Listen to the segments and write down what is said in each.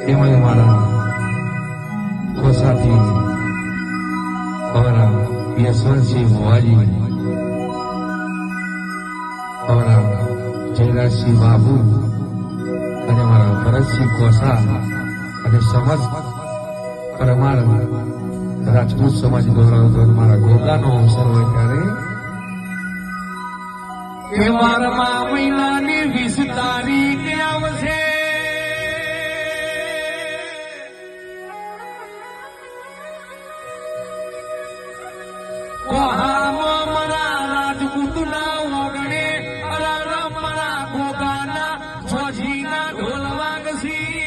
એમાં અમારા કોસાથી અમારા યશવંતસિંહ મોવાજી, અમારા જયરાજસિંહ બાબુ અને અમારા ભરતસિંહ કોસા અને સમજ પરમાર રાજપૂત સમાજ ગૌરવ મારા ગોગાનો અવસર હોય ત્યારે કે મારા મહિનાની 20 તારીખે આવશે રાજપૂતના ઓગણે મારા ગોગાના જોજીના ઢોલ વાગસી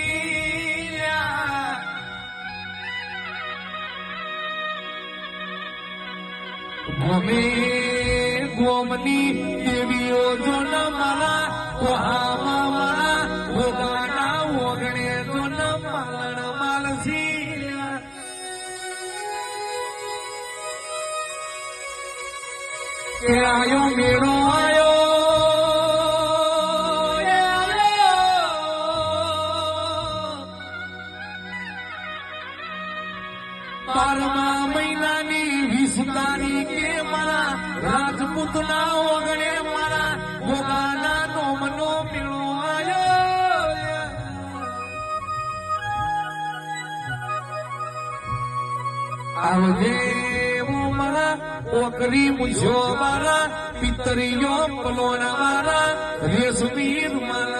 ગમે ગોમની દેવીઓ જોન મારા કોહામાં મારા ગોગાના ઓગણે જોન માલણ માલસી આયો મેળો આયો બારમા મહિનાની 20 તારીખે મારા રાજપૂતના ઓગણે મારા ગોગાના નોમનો મેળો આયો આવજે મારા ઓકરી મુજો મારા પિતરીઓ પલોણા મારા રેશમી રૂમાલ